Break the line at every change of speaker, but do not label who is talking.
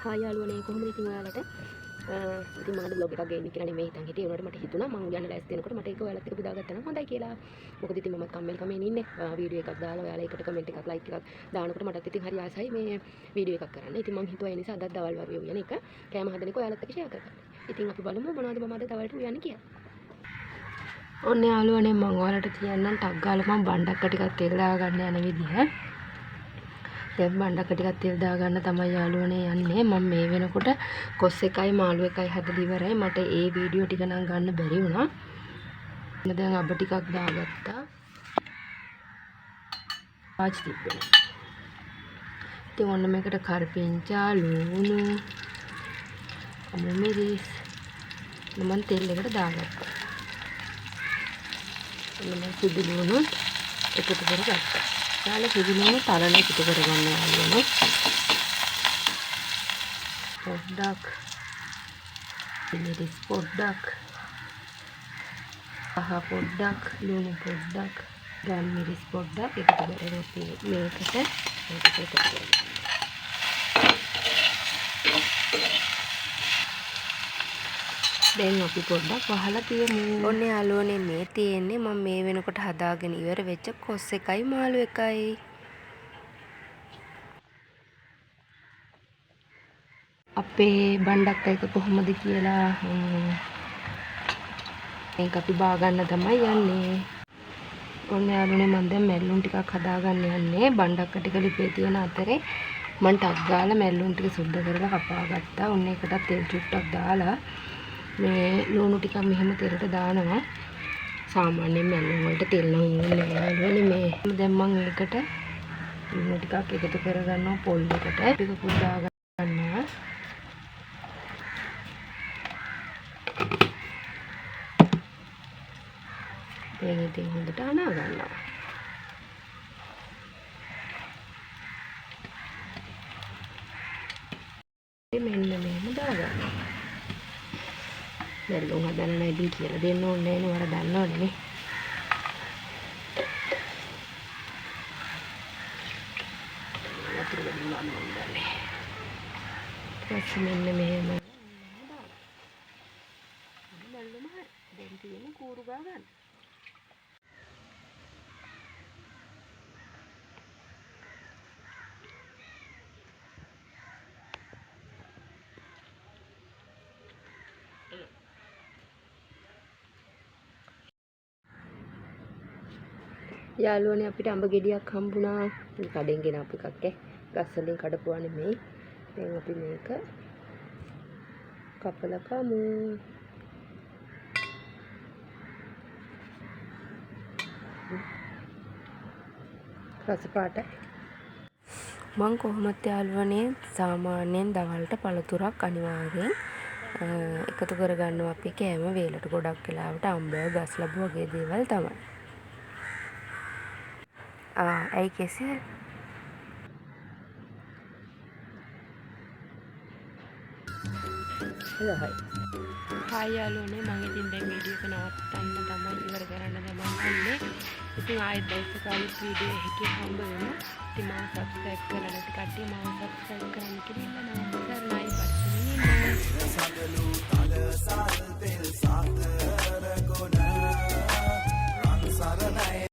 හා යාළුවනේ කොහොමද ඉතින් ඔයාලට ඉතින් මම අද vlog එකක් ගේන්න කියලා නෙමෙයි හිතන් හිටියේ උනාට මට හිතුණා මම යන්න ලෑස්ති වෙනකොට මට ඒක ඔයාලත් එක්ක බෙදාගත්තා නම් හොඳයි කියලා. මොකද ඉතින් මමත් කම්මැලි ඉන්නේ වීඩියෝ එකක් දාලා ඔයාලා ඒකට කමෙන්ට් එකක් ලයික් එකක් දානකොට මටත් ඉතින් හරි ආසයි මේ වීඩියෝ එකක් කරන්න. ඉතින් මම හිතුවා ඒ නිසා අදත් දවල් වරුවේ උයන එක කෑම හදන එක ඔයාලත් එක්ක ෂෙයා කරගන්න. ඉතින් අපි බලමු මොනවද මම අද දවල්ට උයන්නේ කියලා. ඔන්න යාළුවනේ මම ඔයාලට කියන්නම් ටක් ගාලා මම බණ්ඩක්ක ටිකක් තෙල් දාගන්න යන විදිහ. දැන් බණ්ඩක්ක ටිකක් තෙල් දාගන්න තමයි යාළුවනේ යන්නේ. මම මේ වෙනකොට කොස් එකයි මාළු එකයි හදලා ඉවරයි. මට ඒ වීඩියෝ ටික නම් ගන්න බැරි වුණා. මම දැන් අබ ටිකක් දාගත්තා. පාච් තිබ්බේ. ඉතින් ඔන්න මේකට කරපිංචා ලුණු මිරිස් මම තෙල් එකට දාගත්තා. මම සුදු ලුණු එකතු කරගත්තා. යාළුවා සුදු ලුණු තරණ එකතු කරගන්න යාළුවනේ. පොඩ්ඩක් මිරිස් පොඩ්ඩක් පොඩ්ඩක් ලුණු පොඩ්ඩක් ගල් මිරිස් පොඩ්ඩක් එකතු කරගෙන මේකට එකතු කරගන්න. දැන් අපි පොඩ්ඩක් වහලා තියමු. ඔන්න යාළුවනේ මේ තියෙන්නේ මම මේ වෙනකොට හදාගෙන ඉවර වෙච්ච කොස් එකයි මාළු එකයි. අපේ බණ්ඩක්ක එක කොහොමද කියලා මේක අපි බා ගන්න තමයි යන්නේ. ඔන්න යාළුවනේ මම දැන් මැල්ලුම් ටිකක් හදාගන්න යන්නේ. බණ්ඩක්ක ටික ලිපේ තියෙන අතරේ මම ටක් ගාලා මැල්ලුම් ටික සුද්ධ කරලා කපා ගත්තා. ඔන්න ඒකට තෙල් චුට්ටක් දාලා මේ ලුණු ටිකක් මෙහෙම තෙලට දානවා. සාමාන්‍යයෙන් මැල්ලුම් වලට තෙල් නම් ඕනේ යාළුවනේ මේ. දැන් මම ඒකට ලුණු ටිකක් එකතු කරගන්නවා පොල් එකට. ටික පුදා ගන්නවා. දැන් ඉතින් හොඳට අනා ගන්නවා. මෙන්න මෙහෙම දාගන්නවා. මැල්ලුම් හදන්න නම් ඉතින් කියලා දෙන්න ඕනේ නේ. ඔයාලා දන්නවනේ නේ. වතුර ගන්න ඕනේ. ඊට මෙන්න මෙහෙම මැල්ලුම හරි. දැන් තියෙන්නේ කූරු ගා ගන්න. යාළුවනේ අපිට අඹ ගෙඩියක් හම්බුණා. කඩෙන් ගෙනාපු එකක් ගස් වලින් කඩපුවා නෙමෙයි. දැන් අපි මේක කපලා කමු. රස පාටයි. මං කොහොමද යාළුවනේ සාමාන්‍යයෙන් දවල්ට පළතුරක් අනිවාර්යෙන් එකතු කරගන්නවා අපි කෑම වේලට. ගොඩක් වෙලාවට අඹ ගස් ලැබු වගේ දේවල් තමයි. ඇයි කෙසෙල්? හායි යාළුවනේ මම ඉතින් දැන් වීඩියෝ එක නවත්තන්න තමයි ඉවර කරන්න තමයි යන්නේ. ඉතින් ආයෙත් දැක්ක කාලේ වීඩියෝ එකේ හම්බ වෙනවා. ඉතින් මම සබ්ස්ක්‍රයිබ් කරලා නැති කට්ටිය මම සබ්ස්ක්‍රයිබ් කරන්න කියලා නමස්කාරයි පරිස්සමින් ඉන්න.